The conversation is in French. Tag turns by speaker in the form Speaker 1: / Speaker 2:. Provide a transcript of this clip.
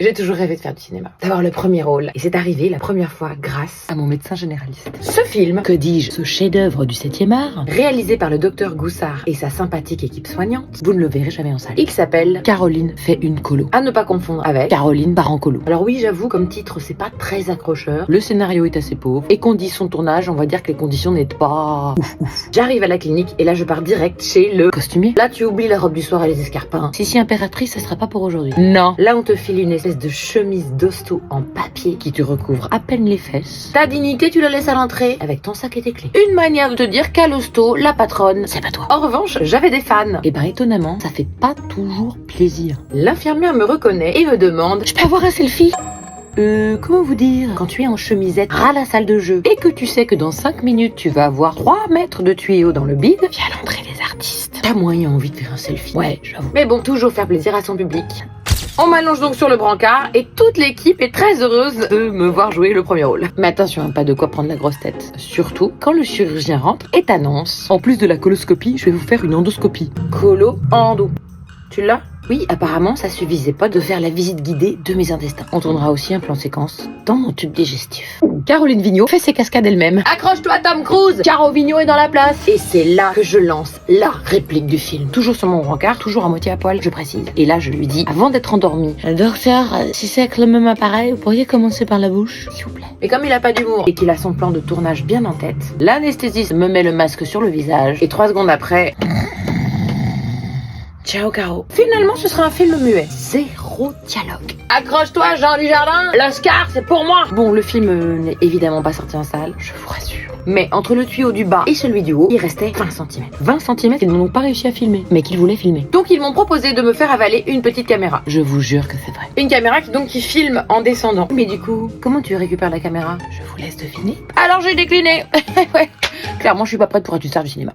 Speaker 1: J'ai toujours rêvé de faire du cinéma, d'avoir le premier rôle. Et c'est arrivé la première fois grâce à mon médecin généraliste. Ce film, que dis-je, ce chef-d'œuvre du 7e art, réalisé par le docteur Goussard et sa sympathique équipe soignante, vous ne le verrez jamais en salle. Il s'appelle Caroline fait une colo. À ne pas confondre avec Caroline part en colo. Alors oui, j'avoue, comme titre, c'est pas très accrocheur. Le scénario est assez pauvre. Et conditions de tournage, on va dire que les conditions n'étaient pas ouf. J'arrive à la clinique et là je pars direct chez le costumier. Là tu oublies la robe du soir et les escarpins. Si impératrice, ça sera pas pour aujourd'hui. Non. Là on te file une espèce de chemise d'hosto en papier qui te recouvre à peine les fesses. Ta dignité, tu la laisses à l'entrée avec ton sac et tes clés. Une manière de te dire qu'à l'hosto, la patronne, c'est pas toi. En revanche, j'avais des fans. Et étonnamment, ça fait pas toujours plaisir. L'infirmière me reconnaît et me demande: je peux avoir un selfie? Comment vous dire? Quand tu es en chemisette à la salle de jeu et que tu sais que dans 5 minutes tu vas avoir 3 mètres de tuyaux dans le bide, viens à l'entrée des artistes. T'as moyen envie de faire un selfie. Ouais, j'avoue. Mais bon, toujours faire plaisir à son public. On m'allonge donc sur le brancard et toute l'équipe est très heureuse de me voir jouer le premier rôle. Mais attention, pas de quoi prendre la grosse tête. Surtout quand le chirurgien rentre et t'annonce: en plus de la coloscopie, je vais vous faire une endoscopie. Endo. Tu l'as? Oui, apparemment, ça suffisait pas de faire la visite guidée de mes intestins. On tournera aussi un plan séquence dans mon tube digestif. Caroline Vigneault fait ses cascades elle-même. Accroche-toi, Tom Cruise! Caro Vigneault est dans la place. Et c'est là que je lance la réplique du film. Toujours sur mon brancard, toujours à moitié à poil, je précise. Et là, je lui dis, avant d'être endormie: docteur, si c'est avec le même appareil, vous pourriez commencer par la bouche, s'il vous plaît. Mais comme il a pas d'humour et qu'il a son plan de tournage bien en tête, l'anesthésiste me met le masque sur le visage et 3 secondes après... Ciao Caro. Finalement, ce sera un film muet. 0 dialogue. Accroche-toi, Jean Dujardin. L'Oscar, c'est pour moi. Bon, le film n'est évidemment pas sorti en salle, je vous rassure. Mais entre le tuyau du bas et celui du haut, il restait 20 cm. 20 cm qu'ils n'ont pas réussi à filmer, mais qu'ils voulaient filmer. Donc ils m'ont proposé de me faire avaler une petite caméra. Je vous jure que c'est vrai. Une caméra qui filme en descendant. Mais du coup, comment tu récupères la caméra? Je vous laisse deviner. Alors j'ai décliné. Ouais. Clairement, je suis pas prête pour être une star du cinéma.